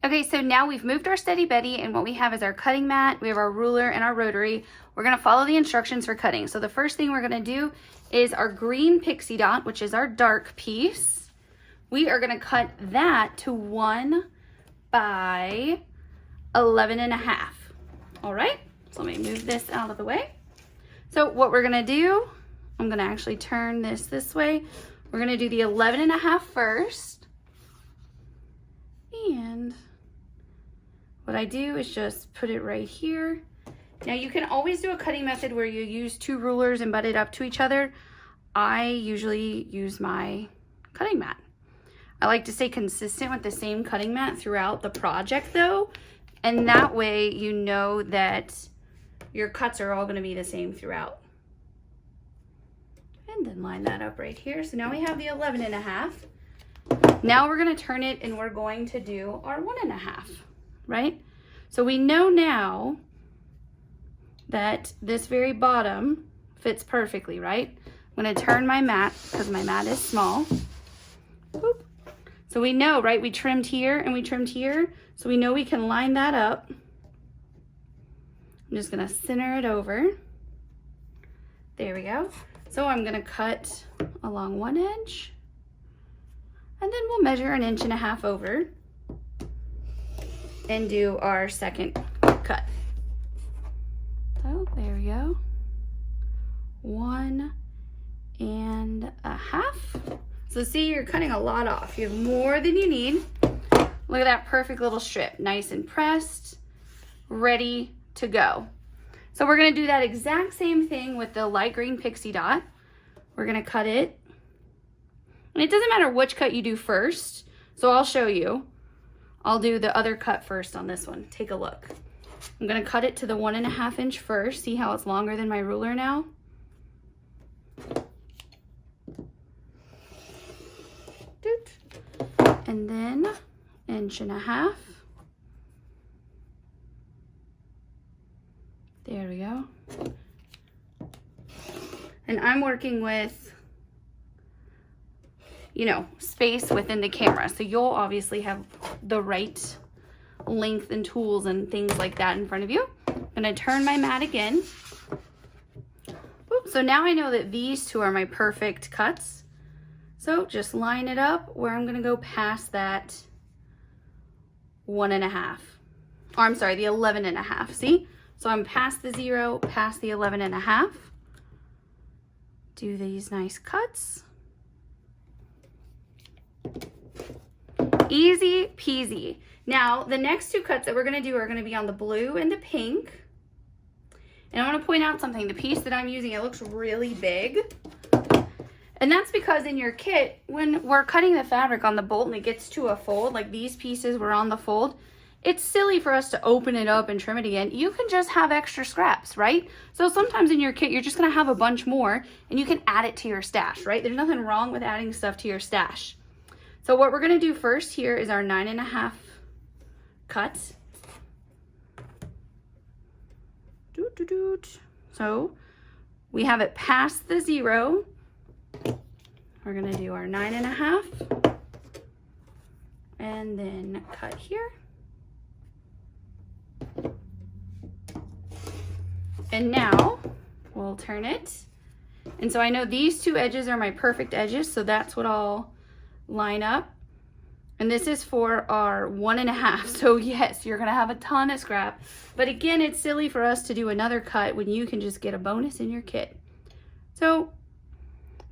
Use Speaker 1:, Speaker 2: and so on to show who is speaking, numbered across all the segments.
Speaker 1: Okay, so now we've moved our Steady Betty, and what we have is our cutting mat, we have our ruler and our rotary. We're gonna follow the instructions for cutting. So the first thing we're gonna do is our green pixie dot, which is our dark piece. We are gonna cut that to 1 by 11.5. All right, so let me move this out of the way. So what we're gonna do, I'm gonna actually turn this way. We're gonna do the 11.5 first. And what I do is just put it right here. Now you can always do a cutting method where you use 2 rulers and butt it up to each other. I usually use my cutting mat. I like to stay consistent with the same cutting mat throughout the project though, and that way you know that your cuts are all going to be the same throughout. And then line that up right here. So now we have the 11.5. Now we're going to turn it and we're going to do our 1.5, right? So we know now that this very bottom fits perfectly, right? I'm going to turn my mat because my mat is small. Boop. So we know, right? We trimmed here and we trimmed here. So we know we can line that up. I'm just going to center it over. There we go. So I'm going to cut along one edge. And then we'll measure 1.5 inches over and do our second cut. So there we go. 1.5. So see, you're cutting a lot off. You have more than you need. Look at that perfect little strip. Nice and pressed, ready to go. So we're gonna do that exact same thing with the light green pixie dot. We're gonna cut it. And it doesn't matter which cut you do first, so I'll show you. I'll do the other cut first on this one. Take a look. I'm gonna cut it to the 1.5 inch first. See how it's longer than my ruler now? And then 1.5 inches. There we go. And I'm working with, you know, space within the camera. So you'll obviously have the right length and tools and things like that in front of you. I'm gonna turn my mat again. Oops, so now I know that these two are my perfect cuts. So just line it up where I'm gonna go past that 1.5. Or I'm sorry, the 11.5, see? So I'm past the 0, past the 11.5. Do these nice cuts. Easy peasy. Now, the next 2 cuts that we're gonna do are gonna be on the blue and the pink. And I wanna point out something. The piece that I'm using, it looks really big. And that's because in your kit, when we're cutting the fabric on the bolt and it gets to a fold, like these pieces were on the fold, it's silly for us to open it up and trim it again. You can just have extra scraps, right? So sometimes in your kit, you're just gonna have a bunch more and you can add it to your stash, right? There's nothing wrong with adding stuff to your stash. So what we're gonna do first here is our 9.5 cuts. So we have it past the 0. We're gonna do our 9.5 and then cut here. And now we'll turn it. And so I know these 2 edges are my perfect edges, so that's what I'll line up. And this is for our 1.5. So yes, you're gonna have a ton of scrap. But again, it's silly for us to do another cut when you can just get a bonus in your kit. So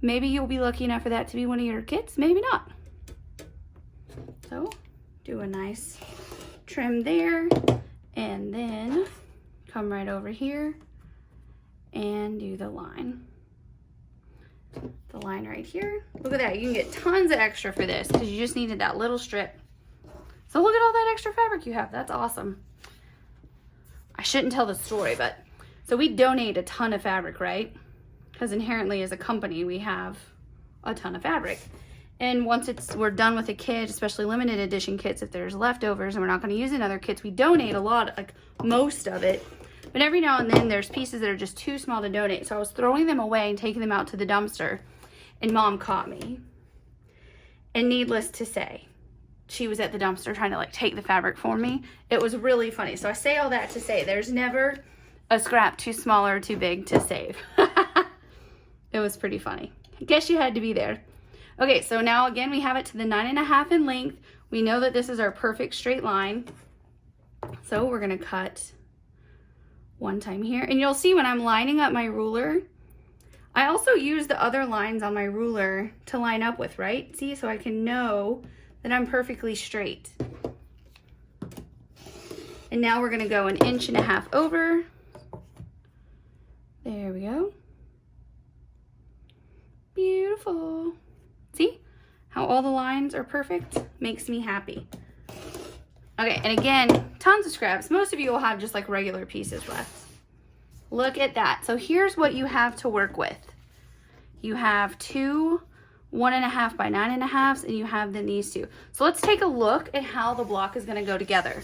Speaker 1: maybe you'll be lucky enough for that to be one of your kits, maybe not. So do a nice trim there and then come right over here and do the line. The line right here. Look at that. You can get tons of extra for this because you just needed that little strip. So look at all that extra fabric you have. That's awesome. I shouldn't tell the story, but so we donate a ton of fabric, right? Because inherently as a company, we have a ton of fabric. And once we're done with a kit, especially limited edition kits, if there's leftovers and we're not going to use another kits, we donate a lot, like most of it. But every now and then there's pieces that are just too small to donate. So I was throwing them away and taking them out to the dumpster and Mom caught me. And needless to say, she was at the dumpster trying to like take the fabric for me. It was really funny. So I say all that to say there's never a scrap too small or too big to save. It was pretty funny. I guess you had to be there. Okay, so now again, we have it to the 9.5 in length. We know that this is our perfect straight line. So we're gonna cut one time here. And you'll see when I'm lining up my ruler, I also use the other lines on my ruler to line up with, right? See, so I can know that I'm perfectly straight. And now we're gonna go 1.5 inches over. There we go. Beautiful. See how all the lines are perfect? Makes me happy. Okay, and again, tons of scraps. Most of you will have just like regular pieces left. Look at that. So here's what you have to work with. You have two 1.5 by 9.5s, and you have then these two. So let's take a look at how the block is gonna go together,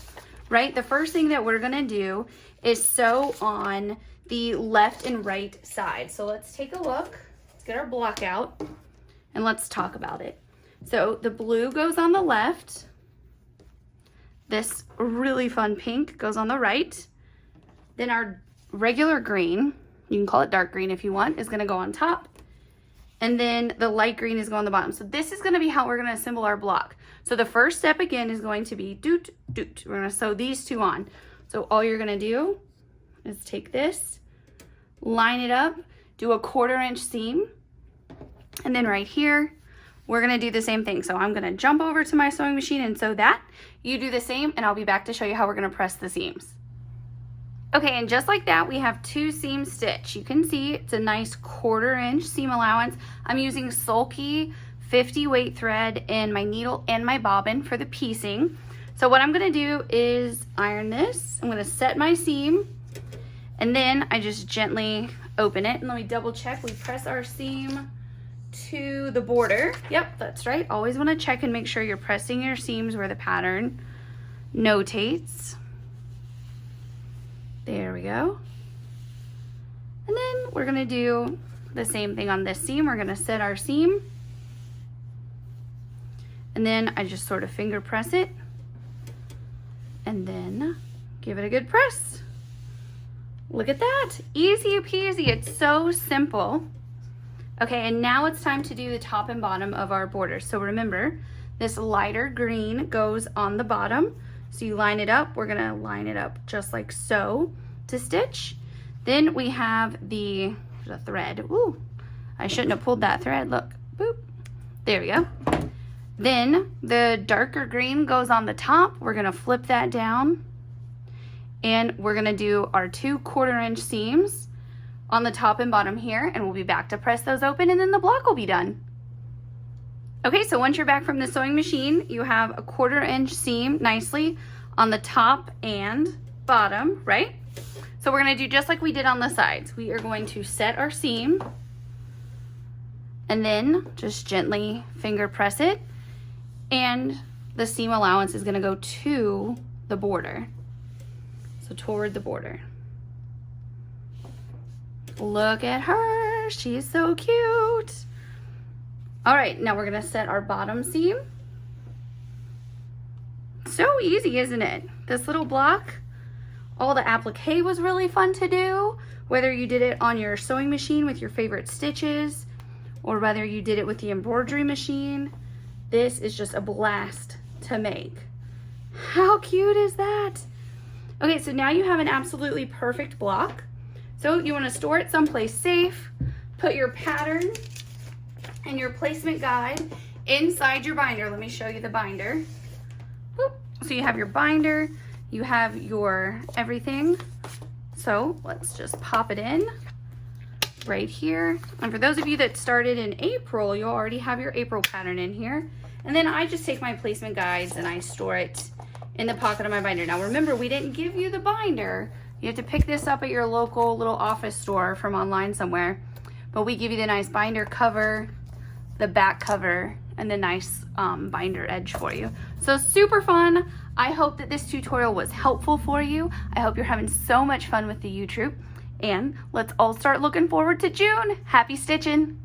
Speaker 1: right? The first thing that we're gonna do is sew on the left and right side. So let's take a look. Let's get our block out and let's talk about it. So the blue goes on the left. This really fun pink goes on the right. Then our regular green, you can call it dark green if you want, is gonna go on top. And then the light green is going on the bottom. So this is gonna be how we're gonna assemble our block. So the first step again is going to be doot, doot. We're gonna sew these two on. So all you're gonna do is take this, line it up, do a 1/4 inch seam. And then right here, we're gonna do the same thing. So I'm gonna jump over to my sewing machine and sew that. You do the same, and I'll be back to show you how we're gonna press the seams. Okay, and just like that, we have 2 seam stitch. You can see it's a nice 1/4 inch seam allowance. I'm using sulky 50 weight thread in my needle and my bobbin for the piecing. So what I'm gonna do is iron this. I'm gonna set my seam, and then I just gently open it. And let me double check. We press our seam to the border. Yep, that's right. Always wanna check and make sure you're pressing your seams where the pattern notates. There we go. And then we're gonna do the same thing on this seam. We're gonna set our seam, and then I just sort of finger press it and then give it a good press. Look at that, easy peasy. It's so simple. Okay, and now it's time to do the top and bottom of our border. So remember, this lighter green goes on the bottom. So you line it up. We're gonna line it up just like so to stitch. Then we have the thread. Ooh, I shouldn't have pulled that thread. Look, boop. There we go. Then the darker green goes on the top. We're gonna flip that down, and we're gonna do our 2 1/4 inch seams on the top and bottom here, and we'll be back to press those open, and then the block will be done. Okay, so once you're back from the sewing machine, you have a 1/4 inch seam nicely on the top and bottom, right? So we're gonna do just like we did on the sides. We are going to set our seam and then just gently finger press it, and the seam allowance is gonna go to the border. So toward the border. Look at her, she's so cute. All right, now we're gonna set our bottom seam. So easy, isn't it? This little block, all the applique was really fun to do, whether you did it on your sewing machine with your favorite stitches, or whether you did it with the embroidery machine. This is just a blast to make. How cute is that? Okay, so now you have an absolutely perfect block. So you wanna store it someplace safe, put your pattern and your placement guide inside your binder. Let me show you the binder. Boop. So you have your binder, you have your everything. So let's just pop it in right here. And for those of you that started in April, you'll already have your April pattern in here. And then I just take my placement guides and I store it in the pocket of my binder. Now remember, we didn't give you the binder. You have to pick this up at your local little office store from online somewhere. But we give you the nice binder cover, the back cover, and the nice binder edge for you. So super fun. I hope that this tutorial was helpful for you. I hope you're having so much fun with the Ewe Troupe. And let's all start looking forward to June. Happy stitching.